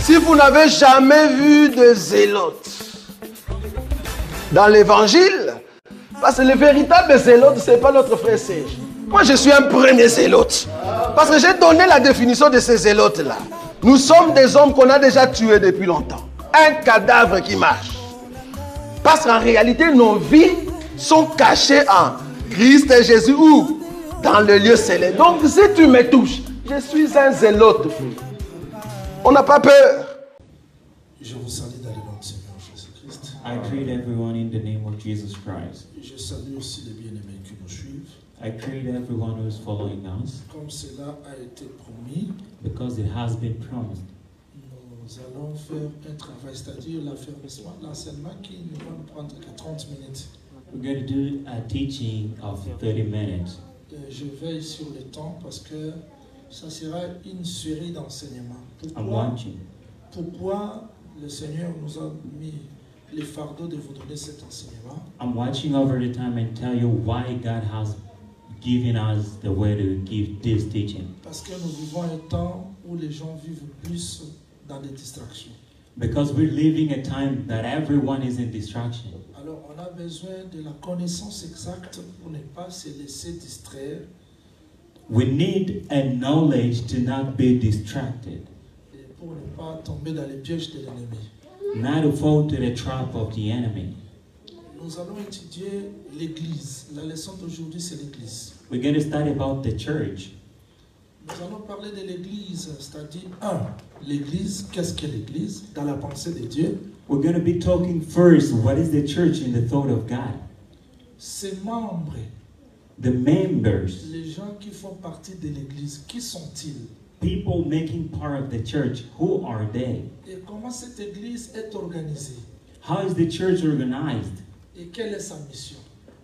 Si vous n'avez jamais vu de zélotes dans l'évangile, parce que le véritable zélote, ce n'est pas notre frère Serge. Moi, je suis un premier zélote. Parce que j'ai donné la définition de ces zélotes-là. Nous sommes des hommes qu'on a déjà tués depuis longtemps. Un cadavre qui marche. Parce qu'en réalité, nos vies sont cachées en Christ et Jésus ou dans le lieu céleste. Donc, si tu me touches, je suis un zélote. On n'a pas peur. Je vous salue dans le nom du Seigneur Jésus-Christ. I greet everyone in the name of Jesus Christ. Je salue aussi les bien-aimés qui nous suivent. I greet everyone who is following us Comme cela a été promis, because it has been promised. nous allons faire un travail, c'est-à-dire l'affermissement, l'enseignement qui ne va nous prendre que 30 minutes. We're going to do a teaching of 30 minutes. Je veille sur le temps parce que ça sera une série d'enseignements. I'm watching. Pourquoi le Seigneur nous a mis les fardeaux de vous donner cet enseignement? I'm watching over the time and tell you why God has given us the way to give this teaching. Parce que nous vivons un temps où les gens vivent plus dans des distractions. Because we're living a time that everyone is in distraction. Alors on a besoin de la connaissance exacte pour ne pas se laisser distraire. We need a knowledge to not be distracted, Et pour ne pas tomber dans les pièges de l'ennemi. not to fall to the trap of the enemy. Nous allons étudier l'Église. La leçon d'aujourd'hui, c'est l'Église. We're going to study about the church. Nous allons parler de l'Église, c'est-à-dire, l'Église, qu'est-ce que l'Église dans la pensée de Dieu? We're going to be talking first, what is the church in the thought of God? Ses membres, The members, les gens qui font partie de l'Église, qui sont-ils? people making part of the church, who are they? Et comment cette Église est organisée? How is the church organized? Et quelle est sa mission?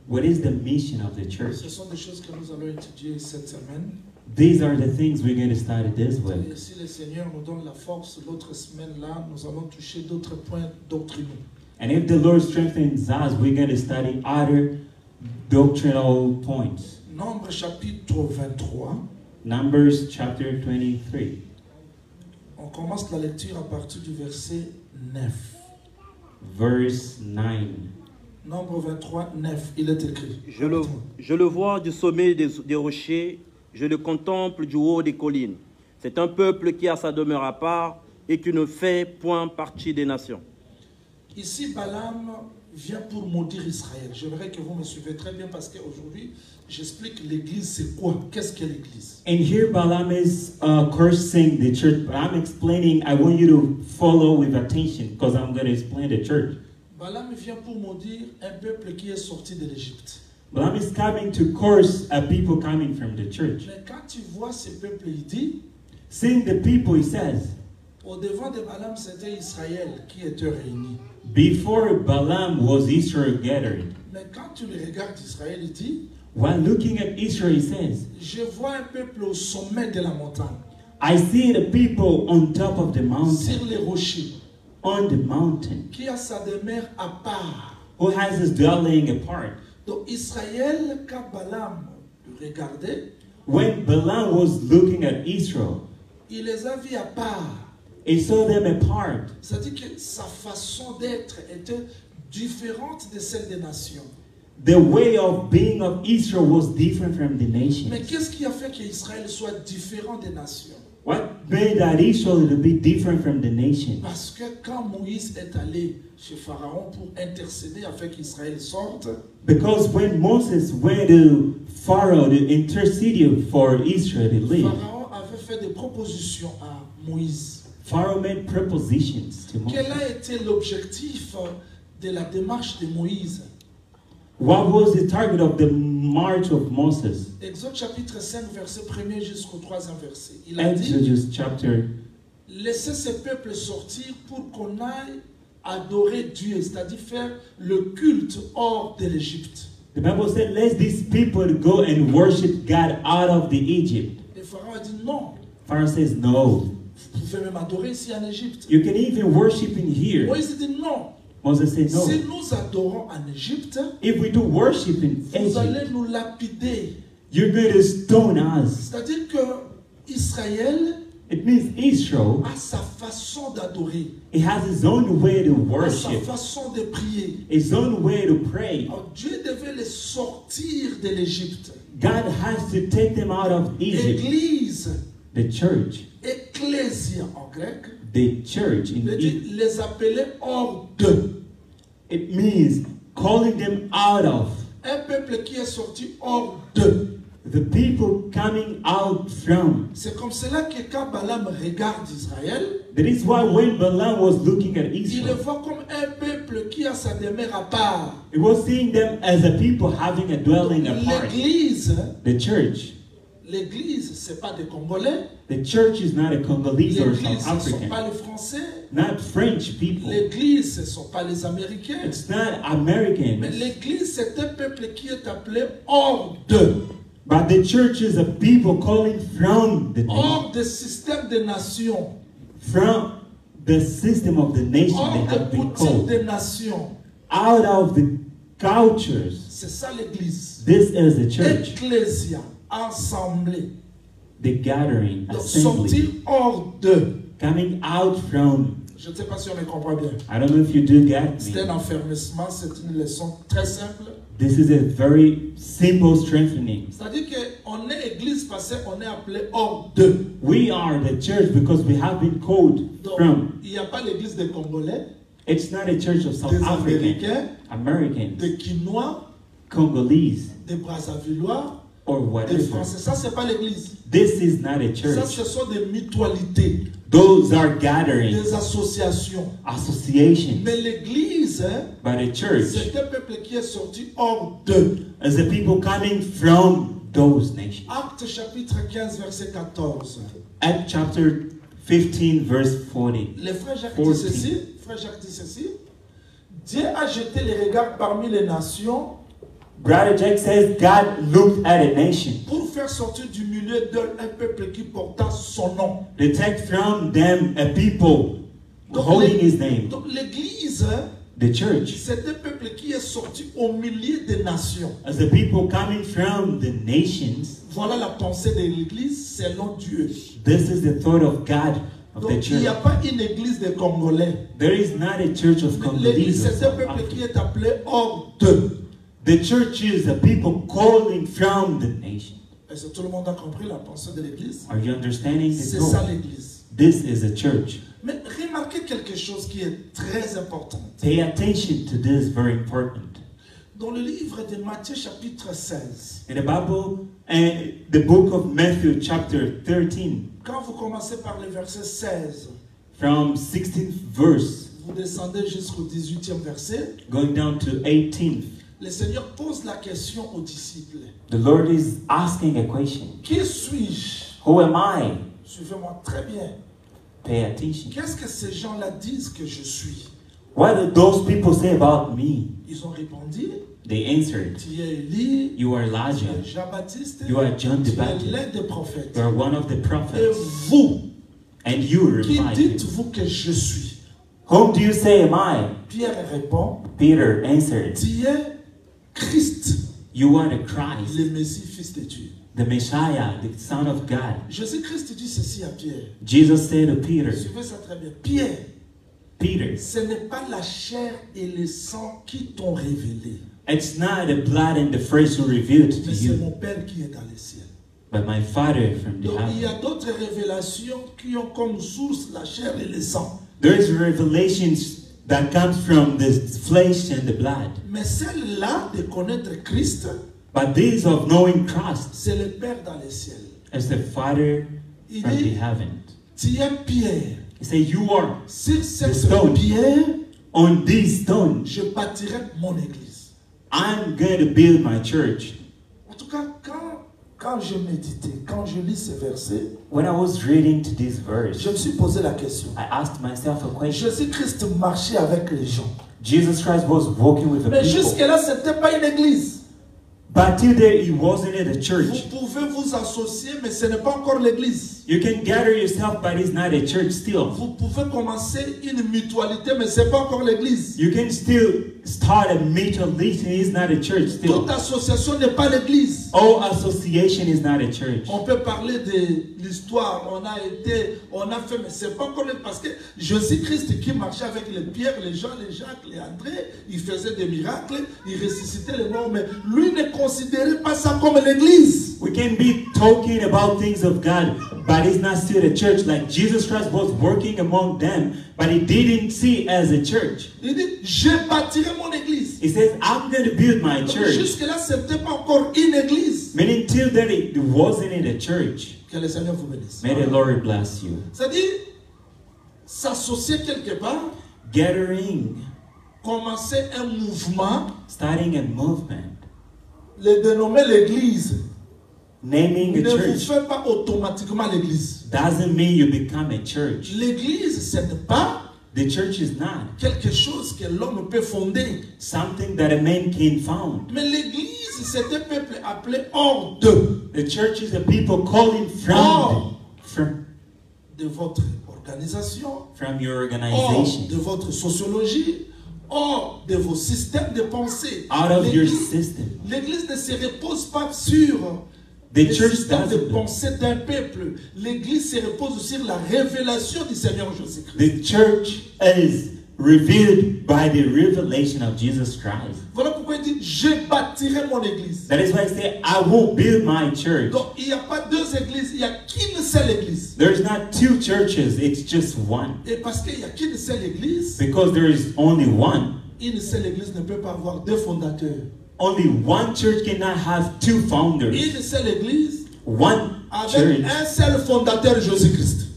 What is the mission of the church? Ce sont des choses que nous allons étudier cette semaine. These are the things we're going to study this Et week. si le Seigneur nous donne la force, l'autre semaine-là, nous allons toucher d'autres points doctrinaux. And if the Lord strengthens us, we're going to study other doctrinal points. Nombre chapitre 23. Numbers chapter 23. On commence la lecture à partir du verset 9. Verse 9. Nombre 23, 9, il est écrit. Je le vois du sommet des rochers, je le contemple du haut des collines. C'est un peuple qui a sa demeure à part et qui ne fait point partie des nations. Ici, Balaam vient pour maudire Israël. J'aimerais que vous me suivez très bien parce qu'aujourd'hui, j'explique l'Église, c'est quoi? Qu'est-ce qu'est l'Église? And here Balaam is cursing the church, but I'm explaining, I want you to follow with attention because I'm going to explain the church. Balaam vient pour maudire un peuple qui est sorti de l'Égypte. Balaam is coming to curse a people coming from the church. Mais quand tu vois ce peuple, il dit, Seeing the people, he says, au devant de Balaam, c'était Israël qui était réuni. before Balaam was Israel gathered. Mais quand tu le regardes, Israël, il dit, While looking at Israel, he says, je vois un peuple au sommet de la montagne, I see the people on top of the mountain, sur les rochers, on the mountain, qui a sa demeure à part. who has his dwelling apart. Donc Israël, quand Balaam le regardait, When Balaam was looking at Israel, il les a vus à part. he saw them apart. C'est-à-dire que sa façon d'être était différente de celle des nations. The way of being of Israel was different from the Mais nations. qu'est-ce qui a fait qu'Israël soit différent des nations? What made that Israel to be different from the nations? Parce que quand Moïse est allé chez Pharaon pour intercéder afin qu'Israël sorte, Because when Moses went to Pharaoh to intercede for Israel to leave, Pharaon avait fait des propositions à Moïse. Pharaoh made propositions to Quel Moses. a été l'objectif de la démarche de Moïse? What was the target of the march of Moses? Exode chapitre 5, verset 1er jusqu'au 3e verset. Il a dit, Exodus chapter, laissez ce peuple sortir pour qu'on aille adorer Dieu, c'est-à-dire faire le culte hors de l'Égypte. the Bible said, let these people go and worship God out of the Egypt. Et Pharaon a dit non, Pharaoh says, no. vous pouvez même adorer ici en Égypte. You can even worship in here. Moïse dit non, Moses said, no. si nous adorons en Égypte, If we do worship in vous allez Egypt, nous lapider. you're going to stone us. C'est-à-dire que Israël It means Israel a sa façon d'adorer, He has his own way to sa worship, façon de prier. his own way to pray. Alors, Dieu devait les sortir de l'Égypte. God has to take them out of Egypt. Église, The church, ecclésia en grec, the church in veut dire Egypt, les appeler hors d'eux. it means calling them out of. Un peuple qui est sorti hors d'eux. The people coming out from. C'est comme cela que quand Balaam regarde Israël, That is why when Balaam was looking at il le Israel, voit comme un peuple qui a sa demeure à part. he was seeing them as a people having a dwelling apart. L'église, The church. l'église, c'est pas des Congolais. The church is not a Congolese or L'église, South ce ne sont African, pas les Français. not French people. L'église, ce ne sont pas les Américains. It's not American. Mais l'église, c'est un peuple qui est appelé hors d'eux. But the church is a people calling from the nation, Hors des systèmes de nations. from the system of the nation Hors they des have been boutiques called, des nations. out of the cultures. C'est ça l'église. This is the church, Ecclésia, assemblée. the gathering, Donc, assembly, sortir hors d'eux. coming out from. Je ne sais pas si on me comprend bien. I don't know if you do get C'est me. un enfermissement, c'est une leçon très simple. This is a very simple strengthening. C'est-à-dire qu'on est église parce qu'on est appelé hors d'eux. We are the church because we have been called Donc, from. il n'y a pas l'église des Congolais, It's not a church of South des African, Américains, Americans, des Quinois, Congolese, des Brazzavillois, or des whatever. Français. Ça, c'est pas l'église. This is not a Ça, church. ce sont des mutualités, Those are gatherings, des associations. associations. Mais l'église, hein, But a church c'est un peuple qui est sorti hors d'eux. is the people coming from those nations. Acte chapitre 15, verset 14. Acts chapter 15, verse 40. Le frère Jacques 14. dit ceci, frère Jacques dit ceci. Dieu a jeté les regards parmi les nations Brother Jack says God looked at a nation pour faire sortir du milieu d'eux un peuple qui porta son nom. to take from them a people Donc, holding his name. donc l'église, hein, The church c'est un peuple qui est sorti au milieu des nations. as the people coming from the nations. Voilà la pensée de l'église selon Dieu. This is the thought of God of the Donc il n'y a church. pas une église des Congolais. There is not a church of L'église, Congolese or c'est un South peuple African. qui est appelé hors d'eux. The church is the people calling from the nation. Est-ce que tout le monde a compris la pensée de l'église? Are you understanding the C'est ça goal? l'église. This is a church. Mais remarquez quelque chose qui est très important. Pay attention to this, very important. Dans le livre de Matthieu chapitre 16, In the Bible, the book of Matthew, chapter 13, quand vous commencez par le verset 16, from 16th verse, vous descendez jusqu'au 18e verset, going down to 18th, le Seigneur pose la question aux disciples. the Lord is asking a question. Qui suis-je? Who am I? Suivez-moi très bien. Pay attention. Qu'est-ce que ces gens-là disent que je suis? What do those people say about me? Ils ont répondu, They answered, tu es Élie, you are tu Elijah, es Jean-Baptiste, you are John the tu es Baptist, l'un des prophètes. you are one of the Et prophets. vous, And you qui replied, dites-vous que je suis? whom do you say am I? Pierre répond, Peter answered, tu es Christ, you are the Christ, le Messie, fils de Dieu. the Messiah, the Son of God. Jésus-Christ dit ceci à Pierre. Jesus said to Peter, Suivez ça très bien. Pierre, Peter, ce n'est pas la chair et le sang qui t'ont révélé, it's not the blood and the flesh who revealed to mais c'est you, mon Père qui est dans les ciels. but my Father from the Donc il y heaven. a d'autres révélations qui ont comme source la chair et le sang. There is revelations that comes from the flesh and the blood. Mais celle-là de connaître Christ, But this of knowing Christ c'est le Père dans les ciels. as the Father Il from the dit, heaven. tu es Pierre. He said, you are Sur cette stone. pierre, on this stone. je bâtirai mon église. I'm going to build my church. En tout cas, quand je méditais, quand je lis ces versets, When I was reading to this verse, je me suis posé la question. I asked myself a question. Jésus-Christ marchait avec les gens. Jesus Christ was walking with the Mais people. jusque-là, ce n'était pas une église. But till there, it wasn't in the church. Vous pouvez vous associer, mais ce n'est pas encore l'église. You can gather yourself, but it's not a church still. Vous pouvez commencer une mutualité, mais ce n'est pas encore l'église. You can still start a mutualism, it's not a church still. Toute association n'est pas l'église. All association is not a church. On peut parler de l'histoire, on a fait, mais c'est pas encore parce que Jésus-Christ qui marchait avec les Pierre, les Jean, les Jacques, les André, il faisait des miracles, il ressuscitait les morts, mais lui ne considérait pas ça comme l'église. We can be talking about things of God, but it's not still a church. Like Jesus Christ was working among them, but he didn't see it as a church. Il dit, je bâtirai mon église. He says, I'm going to build my church. Jusque-là, ce n'était pas encore une église. Meaning till then, it wasn't in a church. Que le Seigneur vous bénisse. May the Lord bless you. C'est-à-dire, s'associer quelque part, Gathering, commencer un mouvement, starting a movement, le dénommer l'église, naming a ne vous church fait pas automatiquement l'église. doesn't mean you become a church. L'église, ce n'est pas The church is not quelque chose que l'homme peut fonder. something that a man can found. Mais l'église, c'est un peuple appelé hors de. The church is a people calling from De votre organisation, your hors organization, de votre sociologie, hors de vos systèmes de pensée. out of your L'église system. l'église ne se repose pas sur The le church système de doesn't. pensée d'un peuple. L'église se repose sur la révélation du Seigneur Jésus-Christ. The church is revealed by the revelation of Jesus Christ. Voilà pourquoi il dit, je bâtirai mon église. That is why I say, I will build my church. Donc il n'y a pas deux églises, il n'y a qu'une seule église. There's not two churches, it's just one. Et parce qu'il n'y a qu'une seule église, Because there is only one. une seule église ne peut pas avoir deux fondateurs. Only one church cannot have two founders. Une seule église One avec church un seul fondateur, Jésus-Christ.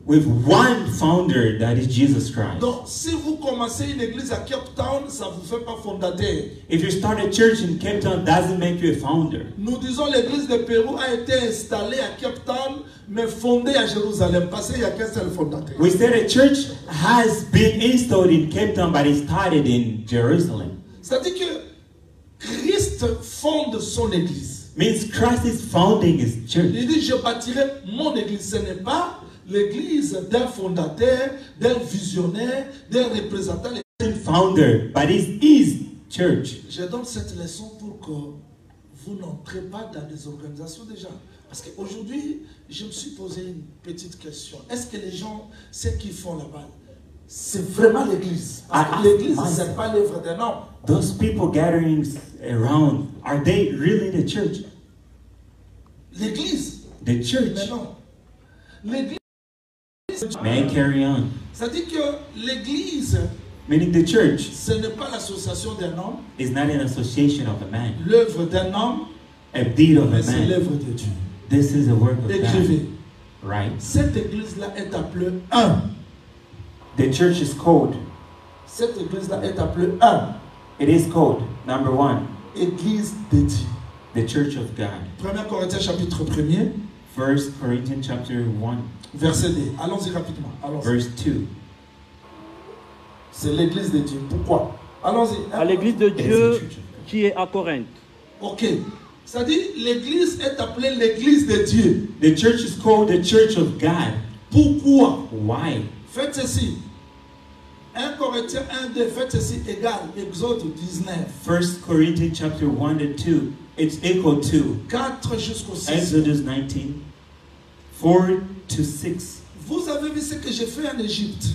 with one founder, that is Jesus Christ. Donc si vous commencez une église à Cape Town, ça ne vous fait pas fondateur. If you start a church in Cape Town, doesn't make you a founder. Nous disons l'église de Pérou a été installée à Cape Town, mais fondée à Jérusalem, parce qu'il n'y a qu'un seul fondateur. We said a church has been installed in Cape Town, but it started in Jerusalem. C'est-à-dire que Christ fonde son église. Means Christ is founding his church. Il dit, je bâtirai mon église. Ce n'est pas l'église d'un fondateur, d'un visionnaire, d'un représentant. Founder, but it is church. Je donne cette leçon pour que vous n'entrez pas dans des organisations déjà. Parce qu'aujourd'hui, je me suis posé une petite question. Est-ce que les gens, ce qu'ils font là-bas, c'est vraiment l'église? Parce que l'église, ce n'est pas l'œuvre d'un homme. Those people gathering around, are they really the church? L'église. The church. Mais non. L'église. May I carry on? C'est-à-dire que l'église, Meaning the church ce n'est pas l'association d'un homme, is not an association of a man, l'œuvre d'un homme, a deed of mais a c'est man. l'œuvre de Dieu. This is a work of Écrivez. God, right? Cette église-là est appelée un. The church is called, Cette église-là est appelée un. it is called, number one, Église de Dieu. the church of God. 1 Corinthiens chapitre 1er, 1 Corinthians chapter 1, verset 2. Allons-y rapidement. Allons-y. verse 2. C'est l'église de Dieu. Pourquoi? Allons-y. À l'église de Dieu qui est à Corinthe. Ok. C'est-à-dire, l'église est appelée l'église de Dieu. The church is called the church of God. Pourquoi? Why? Faites ceci. 1 Corinthiens 1, 2, faites ceci égal. Exode 19. 1 Corinthians chapter 1 to 2, it's equal to 4 jusqu'au 6. Exodus 19, 4 to 6. Vous avez vu ce que j'ai fait en Égypte.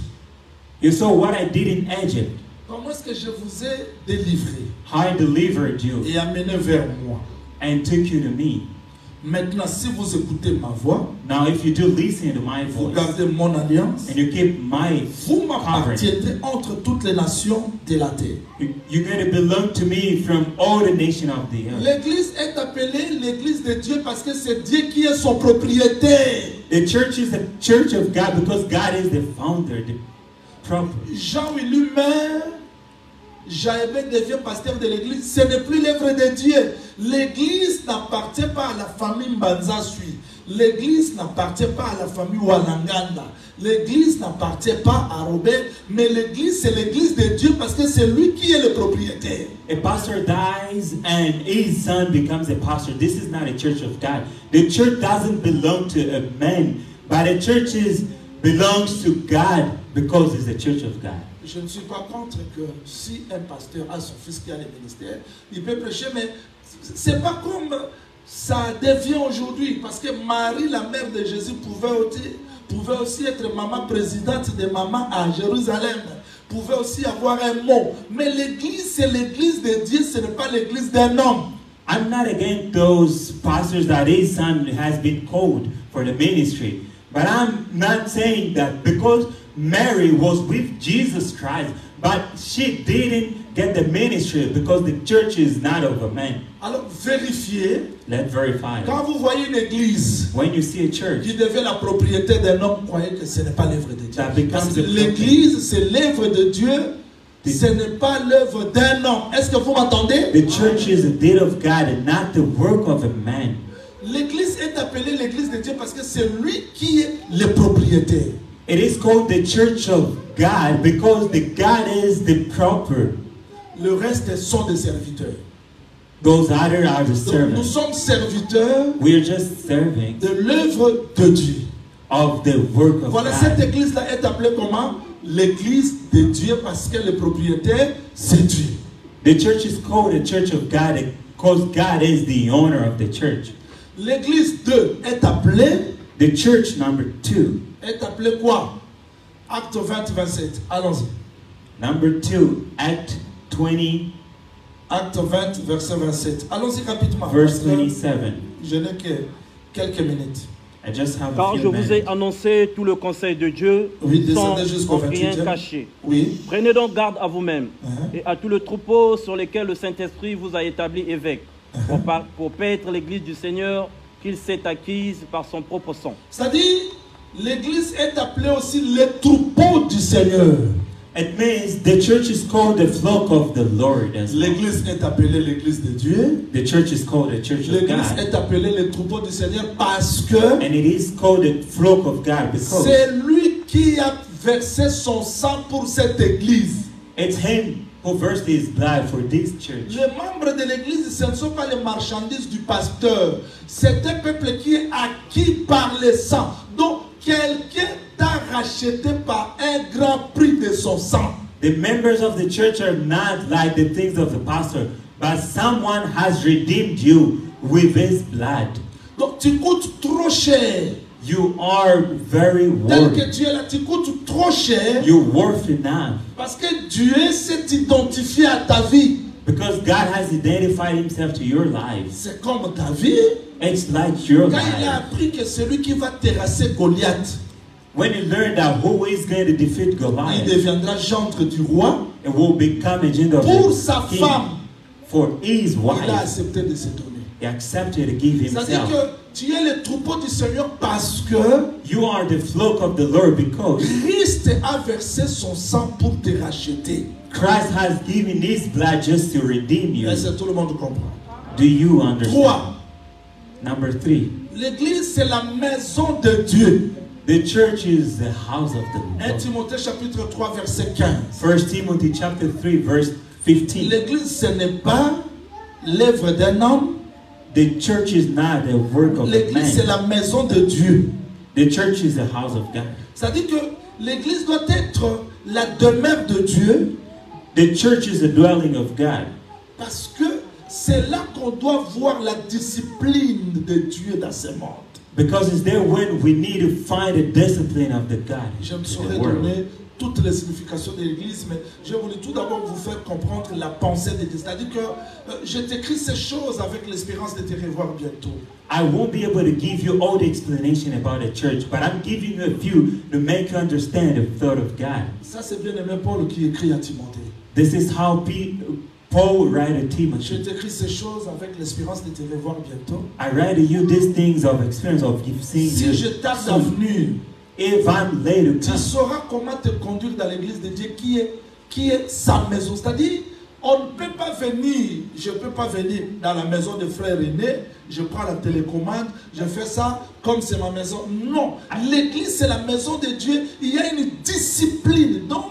You saw what I did in Egypt, Comment est-ce que je vous ai délivré how I delivered you et amené vers moi. and took you to me. Maintenant, si vous écoutez ma voix, Now, if you do listen to my vous voice gardez mon alliance, and you keep my vous covenant, m'appartiendrez entre toutes les nations de la terre. you're going to belong to me from all the nations of the earth. L'église est appelée l'église de Dieu parce que c'est Dieu qui est son propriétaire. The church is the church of God because God is the founder, the proper. Jean lui-même, Jaébé devient pasteur de l'église. Ce n'est plus l'œuvre de Dieu. L'église n'appartient pas à la famille Mbanza Sui. L'église n'appartient pas à la famille Walanganda. L'église n'appartient pas à Robert, mais l'église, c'est l'église de Dieu parce que c'est lui qui est le propriétaire. A pastor dies and his son becomes a pastor. This is not a church of God. The church doesn't belong to a man, but the church belongs to God because it's a church of God. Je ne suis pas contre que si un pasteur a son fils qui a le ministère, il peut prêcher, mais c'est pas comme ça devient aujourd'hui, parce que Marie, la mère de Jésus, pouvait aussi être maman présidente des mamans à Jérusalem, pouvait aussi avoir un mot. Mais l'église, c'est l'église de Dieu, ce n'est pas l'église d'un homme. I'm not against those pastors that his son has been called for the ministry, but I'm not saying that because Mary was with Jesus Christ, but she didn't get the ministry because the church is not of a man. Alors vérifiez. Let's verify. Quand vous voyez une église When you see a church qui devient la propriété d'un homme, croyez que ce n'est pas l'œuvre de Dieu. that becomes Parce que a l'église, c'est l'œuvre de Dieu, ce n'est pas l'œuvre d'un homme. Est-ce que vous m'entendez? the church is a deed of God and not the work of a man. L'église est appelée l'église de Dieu parce que c'est lui qui est le propriétaire. It is called the church of God because the God is the proper. Le reste sont des serviteurs. Those other are the Donc, nous servants. sommes serviteurs We are just servants de l'œuvre de Dieu. of the work of Voilà, cette God. église-là est appelée comment? L'église de Dieu parce que le propriétaire, c'est Dieu. The church is called the church of God because God is the owner of the church. L'église 2 est appelée, The church number 2. est appelée quoi? Acte 20, 27. Allons-y. Number 2, Act 20, Acte 20, verset 27. Allons-y rapidement. verse parce que 27. je n'ai que quelques minutes. I just have a Car few je vous ai minutes. annoncé tout le conseil de Dieu Oui, sans descendez jusqu'au en rien 28e. cacher. Oui. Prenez donc garde à vous-même Uh-huh. et à tout le troupeau sur lequel le Saint-Esprit vous a établi évêque pour paître l'église du Seigneur qu'il s'est acquise par son propre sang. C'est-à-dire, l'église est appelée aussi le troupeau du Seigneur. It means the church is called the flock of the Lord as well. L'église est appelée l'église de Dieu. The church is called the church of L'église God. est appelée le troupeau du Seigneur parce que And it is called the flock of God because c'est lui qui a versé son sang pour cette église. it's him who versed his blood for this church. Les membres de l'église, ce ne sont pas les marchandises du pasteur. C'est un peuple qui est acquis par le sang. Donc, quelqu'un t'a racheté par un grand prix de son sang. The members of the church are not like the things of the pastor, but someone has redeemed you with his blood. Donc, tu coûtes trop cher. You are very Tel worth. que tu es là, tu coûtes trop cher. You're worth enough. Parce que Dieu s'est identifié à ta vie. Because God has identified himself to your life. C'est comme ta vie. It's like your Quand il a life. appris que celui qui va terrasser Goliath, When you learn that who is going to defeat il Goliath, deviendra gendre du roi. it will become a gender of Pour the sa king. femme, For his il a wife, accepté de se donner. he accepted to give C'est-à-dire himself. que tu es le troupeau du Seigneur parce que You are the flock of the Lord because Christ a versé son sang pour te racheter. Christ has given his blood just to redeem you. Est-ce que tout le monde comprend? Do you understand? 3. Number 3, L'église, c'est la maison de Dieu. the church is the house of the 1 Lord. Timothée chapitre 3 verset 15. 1 Timothy chapter 3 verse 15. L'église, ce n'est pas l'œuvre d'un homme. The church is not the work of a L'église, c'est man. la maison de Dieu. The church is the house of God. C'est-à-dire que l'église doit être la demeure de Dieu The church is the dwelling of God parce que c'est là qu'on doit voir la discipline de Dieu dans ce monde. because it's there when we need to find the discipline of the God Je ne in saurais the world. donner toutes les significations de l'église, mais je voulais tout d'abord vous faire comprendre la pensée de Dieu. C'est-à-dire que je t'écris ces choses avec l'espérance de te revoir bientôt. I won't be able to give you all the explanation about the church, but I'm giving you a few to make you understand the thought of God. Ça, c'est bien aimé Paul qui écrit à Timothée. This is how Paul write to Je Timothy. t'écris ces choses avec l'espérance de te revoir bientôt. I write to you these things of experience of seeing Si you. je tarde à soon. venir, If I'm late to tu come, sauras comment te conduire dans l'église de Dieu qui est sa maison. C'est-à-dire, On ne peut pas venir, je ne peux pas venir dans la maison de frère René, je prends la télécommande, je fais ça comme c'est ma maison. Non, l'église c'est la maison de Dieu, il y a une discipline. Donc,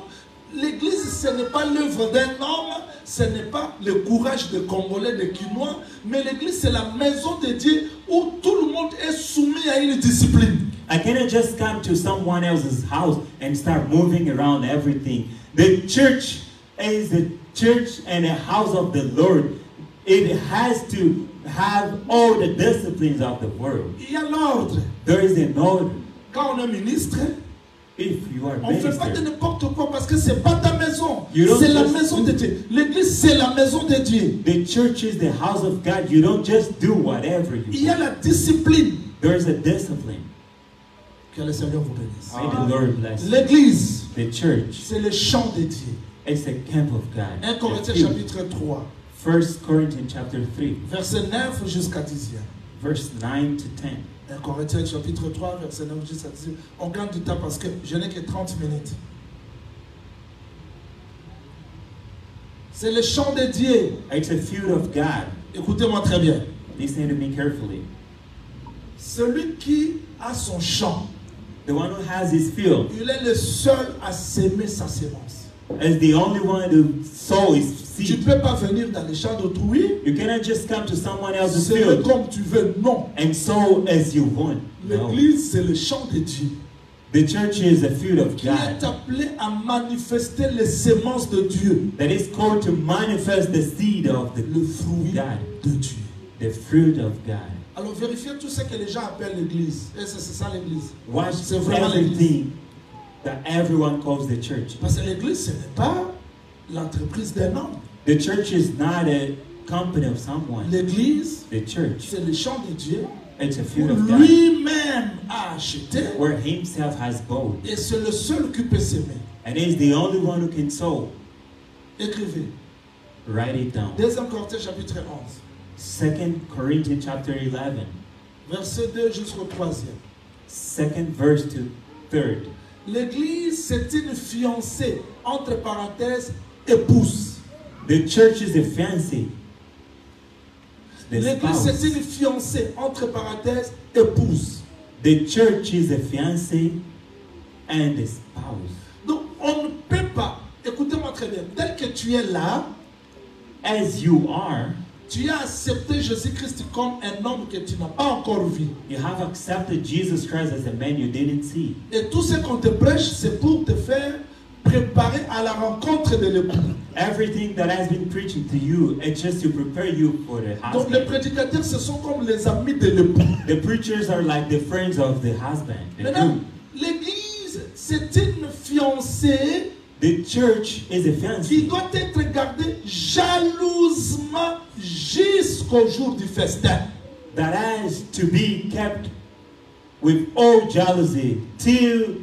l'église ce n'est pas l'œuvre d'un homme, ce n'est pas le courage de Congolais, de Quinois, mais l'église c'est la maison de Dieu où tout le monde est soumis à une discipline. I cannot just come to someone else's house and start moving around everything. The church is the church and a house of the Lord. It has to have all the disciplines of the world. Il y a l'ordre. There is an order. Quand on est ministre, If you are on ne fait pas de minister, n'importe quoi parce que ce n'est pas ta maison. You don't C'est la just- maison de Dieu. L'église, c'est la maison de Dieu. the church is the house of God. You don't just do whatever Il you y a want. la discipline. There is a discipline. Que le Seigneur vous bénisse. May the Lord bless you. L'église, The church c'est le champ de Dieu. is a camp of God. 1 Corinthiens The field. chapitre 3, 1 Corinthians chapter 3, verset 9 jusqu'à 10e. verse 9 to 10. 1 Corinthiens chapitre 3, verset 9 jusqu'à 10e. On gagne du temps parce que je n'ai que 30 minutes. C'est le champ de Dieu. It's a field of God. Écoutez-moi très bien. Listen to me carefully. Celui qui a son champ, The one who has his field il est le seul à s'aimer sa sémence. is the only one to sow his Tu ne seed. peux pas venir dans les champs d'autrui, You cannot just come to someone else's c'est field comme tu veux. Non. and sow as you want. No. L'église, c'est le champ de Dieu, The church is a field of qui est God appelé à manifester les sémences de Dieu, that is called to manifest the seed of le fruit God, de Dieu. the fruit of God. Alors vérifiez tout ce que les gens appellent l'église. Et c'est ça l'église. Watch C'est vraiment l'église. everything that everyone calls the church. Parce que l'église, ce n'est pas l'entreprise d'un homme. The church is not a company of someone. L'église, The church, c'est le champ de Dieu it's a que field of God lui-même a acheté. where himself has bought. Et c'est le seul qui peut s'aimer. And he's the only one who can sow. Écrivez. Write it down. 2 Corinthiens chapitre 11. 2 Corinthians chapter 11, Verset 2 jusqu'au 3e. 2nd verse to 3rd. L'église, c'est une fiancée, entre parenthèses, épouse. The church is a fiancé. The L'église, spouse. c'est une fiancée, entre parenthèses, épouse. The church is a fiancé and a spouse. Donc, on ne peut pas, écoutez-moi très bien, tel que tu es là, As you are, tu as accepté Jésus-Christ comme un homme que tu n'as pas encore vu. you have accepted Jesus Christ as a man you didn't see. Et tout ce qu'on te prêche, c'est pour te faire préparer à la rencontre de l'époux. Everything that has been preaching to you, it's just to prepare you for the Donc, les husband. prédicateurs, ce sont comme les amis de l'époux. The preachers are like the friends of the husband. the Maintenant, groom. l'église, c'est une fiancée The church is a qui fiancé doit être gardée jalousement jusqu'au jour du festin. that has to be kept with all jealousy till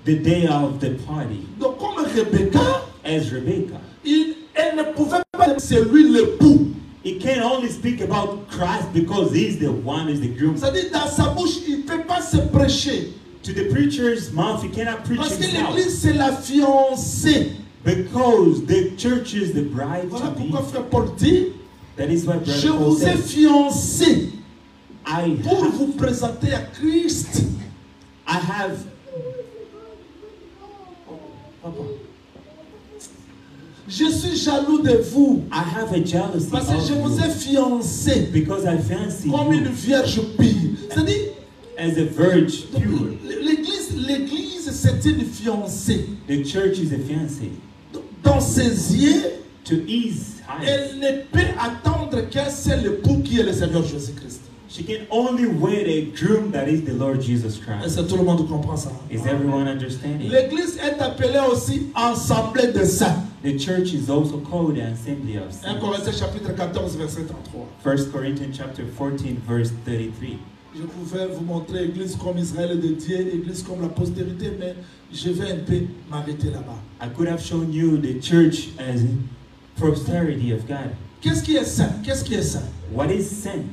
the day of the party. Donc, comme Rebecca, As Rebecca, elle ne pouvait pas dire c'est lui l'époux. he can only speak about Christ because he's the one, is the groom. C'est-à-dire, dans sa bouche, il ne peut pas se prêcher. To the preacher's mouth, he cannot preach Parce que himself l'église, c'est la fiancée. because the church is the bride Voilà to be. pourquoi Frère Paul dit, That is why je Brother Paul vous ai said, fiancé I pour have, vous présenter à Christ. I have, Papa. Je suis jaloux de vous I have a jealousy parce que je vous ai of you fiancé because I fancy comme une you vierge pure. C'est-à-dire, as a virgin pure. l'église, c'est une fiancée. The church is a fiancé. Dans ses yeux, To his eyes, elle ne peut attendre qu'un seul époux qui est le Seigneur Jésus-Christ. she can only wait a groom that is the Lord Jesus Christ. Est-ce que tout le monde comprend ça? Is everyone understanding? L'église est appelée aussi assemblée de saints. The church is also called the assembly of 1 saints. Corinthiens chapitre 14, verset 33. 1 Corinthians chapter 14, verse 33. Je pouvais vous montrer l'église comme Israël de Dieu, l'église comme la postérité, mais je vais un peu m'arrêter là-bas. I could have shown you the church as posterity of God. Qu'est-ce qui est saint? Qu'est-ce qui est saint? What is sent?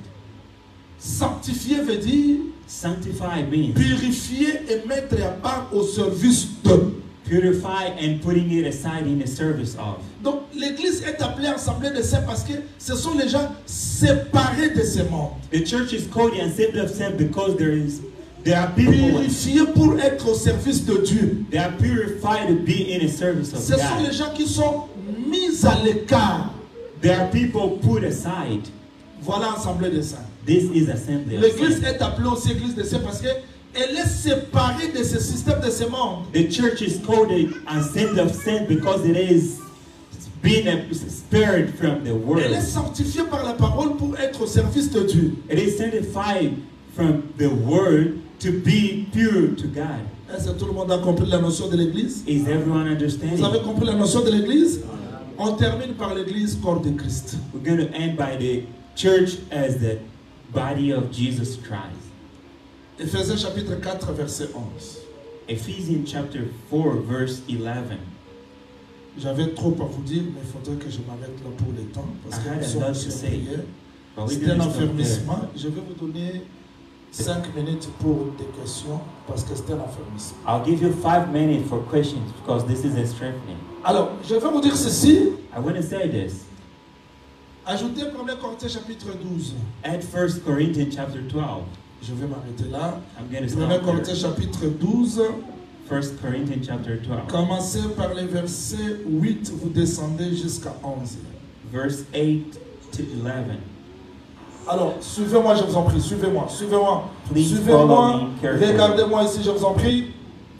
Sanctifier veut dire Sanctify means purifier et mettre à part au service de. purify and putting it aside in the service of. Donc l'église est appelée assemblée de saints parce que ce sont les gens séparés de ce monde. The church is called the assembly of saints because there are people Purifiés pour être au service de Dieu. they are purified to be in the service of Ce sont les God. gens qui sont mis à l'écart. There are people put aside. Voilà assemblée de saints. This is assembly of L'église saints. est appelée aussi église de saints parce que elle est séparée de ce système de ce monde. The church is called the assembly of saints because it is being spared from the Elle world. est sanctifiée par la parole pour être au service de Dieu. It is sanctified from the word to be pure to God. Est-ce que tout le monde a compris la notion de l'église? Is everyone Vous understanding? avez compris la notion de l'église? On termine par l'église corps de Christ. We're going to end by the church as the body of Jesus Christ. Éphésiens chapitre 4 verset 11. Ephesians chapter 4 verse 11. J'avais trop à vous dire, mais il faudrait que je m'arrête là pour le temps. Parce I que had nous a sommes lot aussi to en say, prière. but we're C'est going un to stop there. affermissement. Je vais vous donner 5 minutes pour des questions parce que c'est un affermissement. I'll give you 5 minutes for questions because this is a strengthening. Alors, je vais vous dire ceci. I want to say this. Ajoutez 1 Corinthiens chapitre 12. At 1 Corinthians chapter 12. Je vais m'arrêter là. I'm going to 1 stop Corinthiens there. chapitre 12. 1 Corinthians chapter 12. Commencez par les versets 8, vous descendez jusqu'à 11. Verse 8 to 11. Alors, suivez-moi, je vous en prie, suivez-moi, suivez-moi. Please Suivez-moi, follow me carefully. regardez-moi ici, je vous en prie.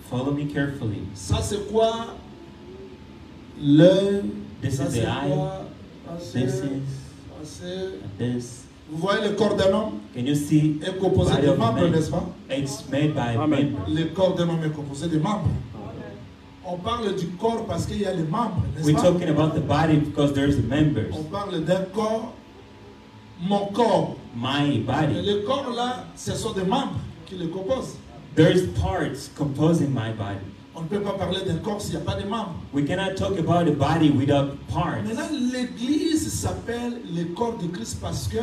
Follow me carefully. Ça, c'est quoi? L'œil. This Ça, is c'est the eye. quoi? This Ça, is c'est- this. Vous voyez le corps d'un homme Can you see est composé body de of membres, man? n'est-ce pas? It's made by Amen. members. Le corps d'un homme est composé de membres. On parle du corps parce qu'il y a les membres, n'est-ce We're pas? talking about the body because there's the members. On parle d'un corps, mon corps. My Et body. le corps là, ce sont des membres qui le composent. There's parts composing my body. On ne peut pas parler d'un corps s'il n'y a pas de membres. We cannot talk about the body without parts. Maintenant, l'église s'appelle le corps de Christ parce que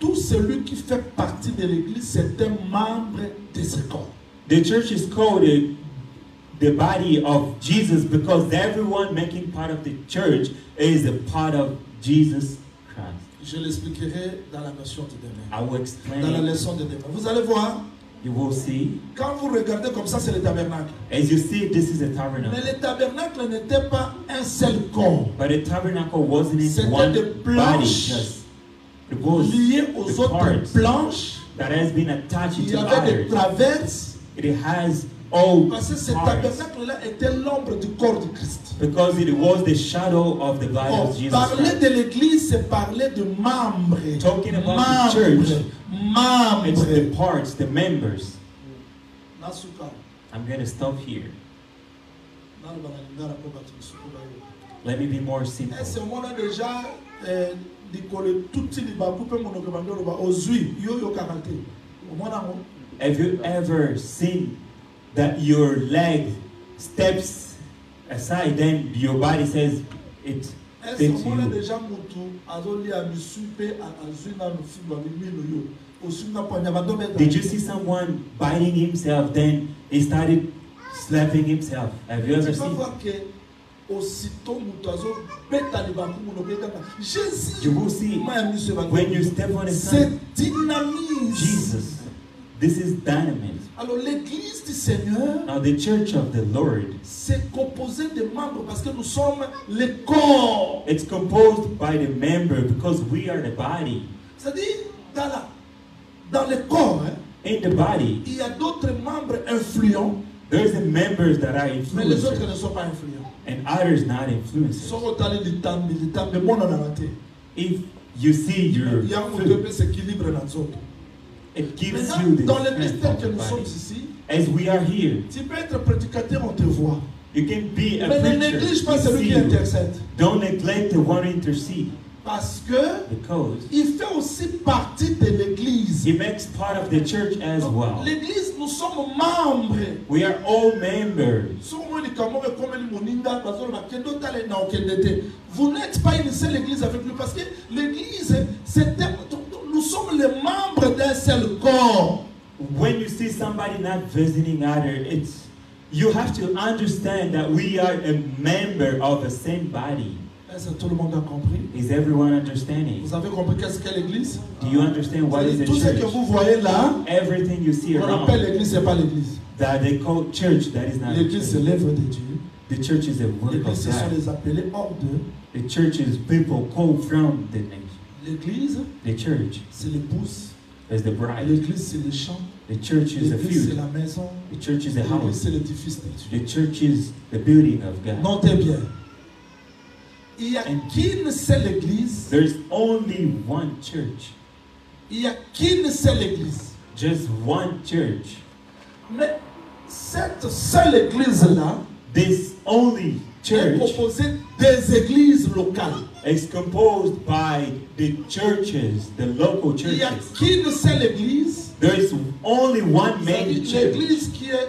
tout celui qui fait partie de l'église, c'est un membre de ce corps. The church is called the body of Jesus because everyone making part of the church is a part of Jesus Christ. Je l'expliquerai dans la notion de demain. I will Dans la explain. leçon de demain. Vous allez voir, You will see. quand vous regardez comme ça, c'est le tabernacle. As you see, this is a Mais tabernacle. le tabernacle n'était pas un seul corps. But the tabernacle wasn't in C'était one des body, planches just it was lié aux the autres parts planches. that has been attached Il y to avait des others. traverses. It has all Parce que ce parts tabernacle-là était l'ombre du corps du Christ. because it was the shadow of the body Oh, of Jesus parler Christ. de l'église, c'est parler de membres. Talking about the church, It's the Membres. parts, the members. Nasuka. I'm going to stop here. Nalo banalingana po bato misuku bayo. Let me be more simple. Est-ce qu'on a déjà likolo tuti libaku pe monoko bandolo ba ozui yo yo karate. Omona ngo. Have you ever seen that your leg steps aside, then your body says it Est-ce fits qu'on a you? déjà mutu azoli a misu pe azui na nufu ba mimino yo. Osui na panya bandome. Did you see someone biting himself, then he started slapping himself? Have you ever Tu vas seen? voir que aussitôt mutu azo beta libaku monoko ekaka. Jésus. You will see when you step on his C'est son, dynamise. Jesus. This is dynamite. Alors l'église du Seigneur, Now the church of the Lord, c'est composé de membres parce que nous sommes le corps. it's composed by the member because we are the body. C'est-à-dire, dans le corps, hein, In the body, il y a d'autres membres influents, there's the members that are mais les autres ne influencers sont pas influents. and others not Ils influencers. sont autant de monde en raté. If you see your Il y a un food, peu s'équilibre dans les autres. it gives Maintenant, you the dans l'église strength telle of que the nous sommes body. ici, As we are here, tu peux être prédicateur, on te voit. you can be a Mais ne preacher. néglige pas we celui see qui you. intercède. Don't neglect the one who intercede Parce que because il fait aussi partie de l'église. he makes part of the church as Donc, well. l'église, nous sommes membres. We are all members. Vous n'êtes pas une seule église avec lui parce que l'église, nous sommes les membres d'un seul corps. When you see somebody not visiting other, it's You have to understand that we are a member of the same body. Est-ce que tout le monde a compris? Is everyone understanding? Vous avez compris qu'est-ce qu'est l'église? Do you understand what is a Tout ce que church? vous voyez là, Everything you see on appelle around l'église, c'est pas l'église. that they call church, that is not a L'église, c'est church. l'œuvre de Dieu. The church is a work L'église, of ce sont God. les appelés hors d'eux. The church is people called from the nation. L'église, The church c'est l'épouse. is the bride. L'église, c'est les champs. The church is the L'église, c'est field. la maison. The church is a L'église, house. c'est l'édifice de Dieu. The church is the building of God. Notez bien. Il n'y a qu'une seule église. There's only one church. Il n'y a qu'une seule église. Just one church. Mais cette seule église-là This only est church composée des églises locales. is composed by the churches, the local Il n'y a churches. qu'une seule église. There is only one main church. L'église qui est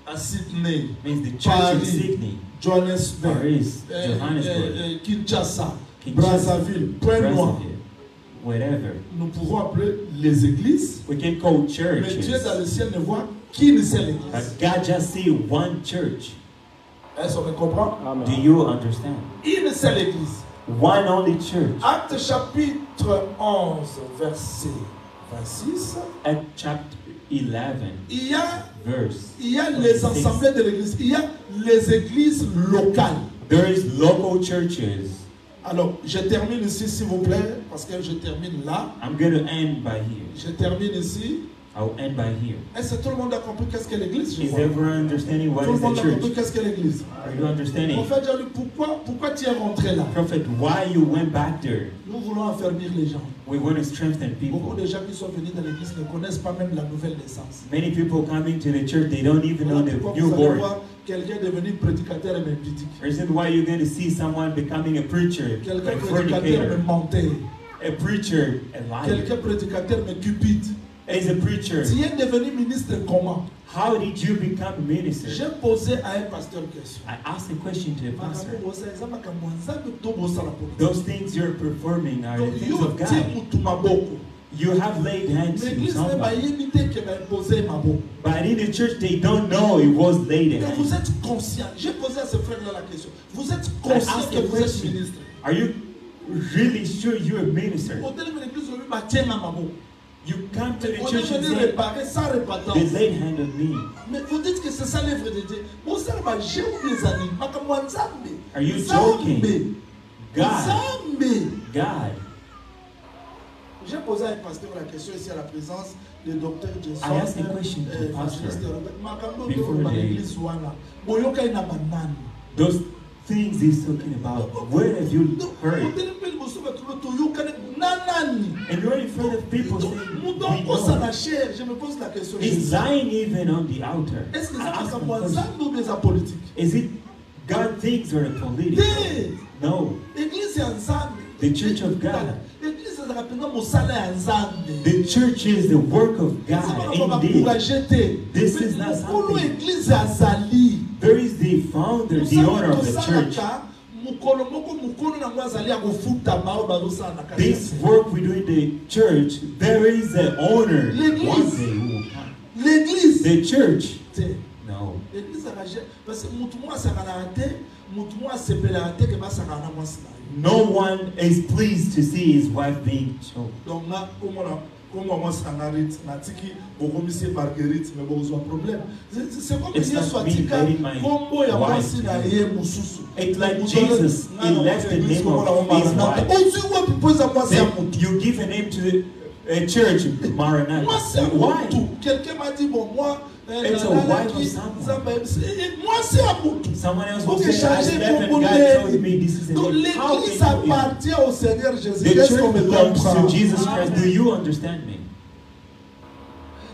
à Sydney, Means the church in Paris, Sydney, Johannesburg, Paris, Johannesburg, Kinshasa, Kinshasa, Brazzaville, Pointe-Noire. Brazzaville, whatever. Nous pouvons appeler les églises, We can call mais Dieu dans churches, le ciel ne voit qu'une seule église. but God just see one church. Est-ce qu'on me comprend? Do you understand? Une seule église. One only church. Acte chapitre 11, verset 26. At chapter 11, Il y a verse. les assemblées de l'église. Il y a les églises locales. There is local churches. Alors, je termine ici, s'il vous plaît, parce que je termine là. I'm going to end by here. Je termine ici. I'll end by here. Est-ce que tout le monde a compris qu'est-ce qu'est l'église? Is everyone understanding what Tout le is monde the a compris church? qu'est-ce qu'est l'église? Are you understanding? Prophète Jean-Luc, pourquoi tu es rentré là? Prophet, why you went back there? Nous voulons affermir les gens. We want to strengthen Beaucoup people. de gens qui sont venus dans l'église ne connaissent pas même la nouvelle naissance. Many people coming to the church, they don't even know Voilà the pourquoi vous allez newborn. voir quelqu'un devenir prédicateur et méditique. Reason why you're going to see someone becoming a preacher, Quelqu'un a prédicateur mais fornicator, menteur. a preacher, a liar. Quelqu'un prédicateur mais cupide. As a preacher, Tu es devenu ministre comment? how did you become a minister? J'ai posé à un pasteur une question. I asked a question to a pastor. Those Those things you're performing are the things of God. You have laid hands to somebody. But in the church, they don't know it was laid Mais vous hands. êtes conscient. J'ai posé à ce frère-là la question. Vous êtes I conscient asked que the vous êtes question, ministre. are you really sure you're a minister? You come to the On church est and venu say, réparer sans répétance. they laid hand on me. Mais vous dites que c'est ça l'œuvre de Dieu. Vous savez, j'ai oublié les amis. Are you joking? God, God. J'ai posé à un pasteur la question ici à la présence du docteur Jason. I asked a question to the pastor before those things he's talking about. Where have you heard? And you're in front of people saying, we know. Je me pose la question. He's lying even on the altar. Est-ce que I asked c'est him moi a question. ça politique? Is it God thinks or political? No. L'église est ensemble. The church of God. L'église est rapidement mon salaire ensemble. The church is the work of God. Indeed. This is not something. L'église azali. There is the founder, the owner of the church. This work we do in the church, there is an owner. One day who will come. L'église. The church. No. No one is pleased to see his wife being choked. Comme moi, c'est un arrête, natiki, bogomisi Marguerite, mais bon, un problème. C'est comme It's si not soit me tika, letting my combo ya wife mwasi na ye mususu. It's like Jesus, he left the name of his wife. Ozu wa pipoza mwasi ya mutu. You give a name to a church, Maranatha. Mwasi ya Why? mutu. Quelqu'un m'a dit, bon, moi, It's a wife of someone. mwasi ya mutu. Someone else Faut will que say, I changer slept and mon God told name. me this is a Donc name. How l'église can you? appartient au Seigneur Jésus. The Est-ce qu'on church me belongs comprend? to Jesus Christ. Do you understand me?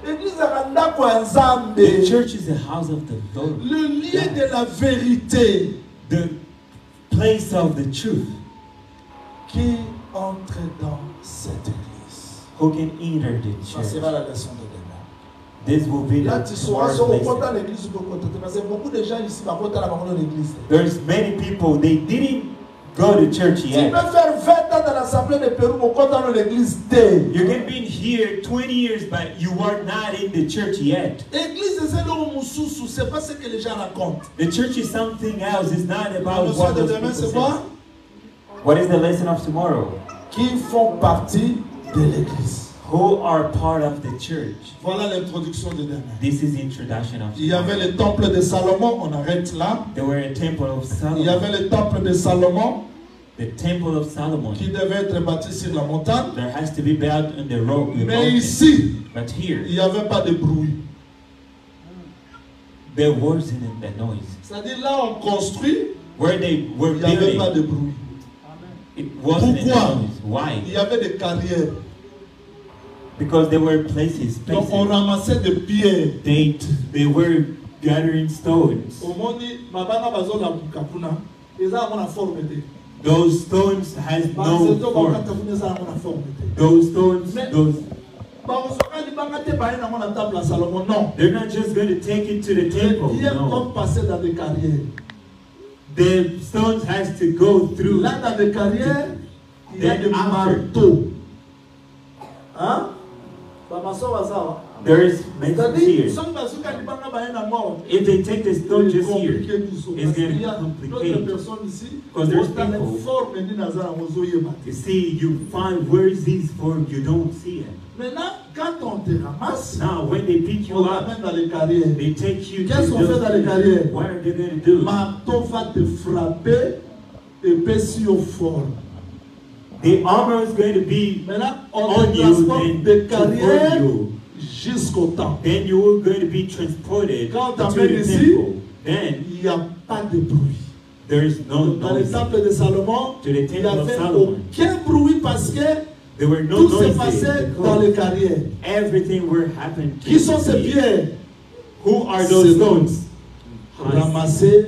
L'église a ndako ya Nzambe. The church is the house of the Lord. Le lieu de la vérité. The place of the truth. Qui entre dans cette église? Who can enter the Ça church? sera la leçon de demain. This will be Là, the tu sauras tomorrow's si on compte lesson. dans l'église ou pas. Parce que beaucoup de gens ici, par contre, dans l'église. There's many people, they didn't go to church Tu yet. peux faire 20 ans dans l'Assemblée de Pérou, mais quand dans l'église, You can be here 20 years, but you are not in the church yet. L'église, c'est pas ce que les gens racontent. The church is something else. It's not La about leçon what de those demain, people c'est quoi? say. What is the lesson of tomorrow? Qui font partie de l'église. Who are part of the church? Voilà l'introduction de demain. This is the introduction of Il y avait le temple de Salomon, on arrête là. There were a temple of Il y Solomon. avait le temple de Salomon The temple of Solomon. qui devait être bâti sur la montagne. There has to be built on the road. Mais ici, But here, il n'y avait pas de bruit. there wasn't the noise. C'est-à-dire là, on construit, Where they were il n'y avait pas building, de bruit. it wasn't Pourquoi? the noise. Why? Il y avait des carrières. Because there were places, Donc on spaces. ramassait des pierres. They were gathering stones. Au monde, mabana bazo la kapuna. Ils ont la forme de. Those stones has no form. Those stones, Mais- those. Non. They're not just going to take it to the temple. Pierre No. comme passer dans des carrières. The stones has to go through. Là, dans des carrières, il y a Then des after. marteaux. Hein? There is many C'est-à-dire, here. soki bazuka libanga baye na mort. If they take the stone just here, Compliqué biso. it's Parce qu'il going y a to d'autres complicate. personnes ici. Because there's Dans les people- formes ni naza yango ozoyeba te. You see, you find where is this form, you don't see it. Maintenant, quand on te ramasse, Now, when they pick you on up, t'amène dans les carrières. they take you to Qu'est-ce qu'on fait dans les those. carrières? What are they going to do? Marteau va te frapper et péci au fort. The armor is going to be Maintenant, on on te you, transporte then des to burn carrières you. jusqu'au temple. Then you are going to be transported Quand to t'amènes the ici, temple. Then il n'y a pas de bruit. there is no Dans le noise. temple de Salomon, To the il n'y temple of avait Solomon. aucun bruit parce que There were no tout se noises passait dans les carrières. everything were happening. Qui sont ces pierres? Who are those C'est stones? Ramassées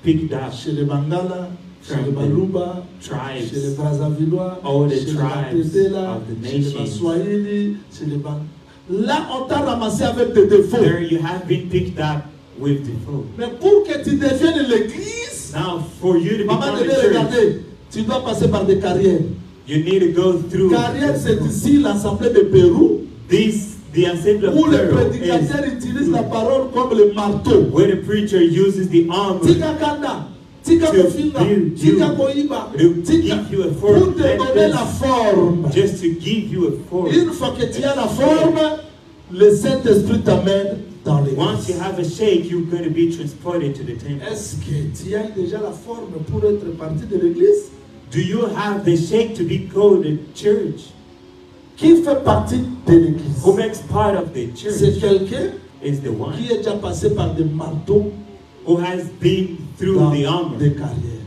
Picked up. chez les Bangala, chez les From the Baluba, tribes. chez les Brazzavillois, All the chez les tribes Batetela, of the chez les nations. Baswahili, chez les Ban. Là, on t'a ramassé avec des défauts. There you have been picked up with the food. Mais pour que tu deviennes l'église, Now, for you to maman become devait a church, regarder, tu dois passer par des carrières. you need to go through. Carrière, c'est ici l'Assemblée de Pérou, The assembly of où le Pharaoh prédicateur is utilise la parole comme le marteau. where the preacher uses the armor Tika kanda, tika To kofinga, build tika you, koiba, to tika, give you a form, pour te donner la forme. just to give you a form. Une fois que tu as la forme, le Saint-Esprit t'amène dans Once you l'église. have a shake, you're going to be transported to the temple. Est-ce que tu as déjà la forme pour être partie de l'église? Do you have the shake to be called a church? Qui fait partie de l'église? Who makes part of the C'est church quelqu'un is the one qui est déjà passé par des marteaux who has been through dans the armor. des carrières.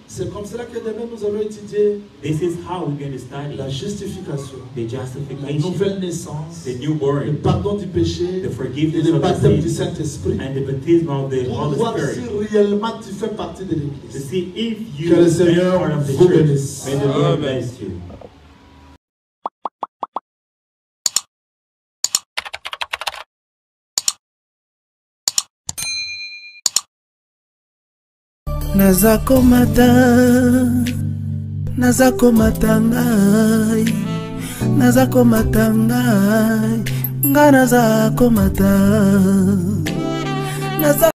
C'est comme cela que demain nous allons étudier This is how we're going to study la justification, the la justification, nouvelle naissance, the le newborn, pardon du péché the et forgiveness le of the baptême du sin, Saint-Esprit and the baptism of the pour Holy voir si Spirit. réellement tu fais partie de To l'église. see if Que you le are Seigneur part of the vous church. bénisse. May the Lord Amen. bless you. naza komata ngai naza komata ngai nga naza komata naza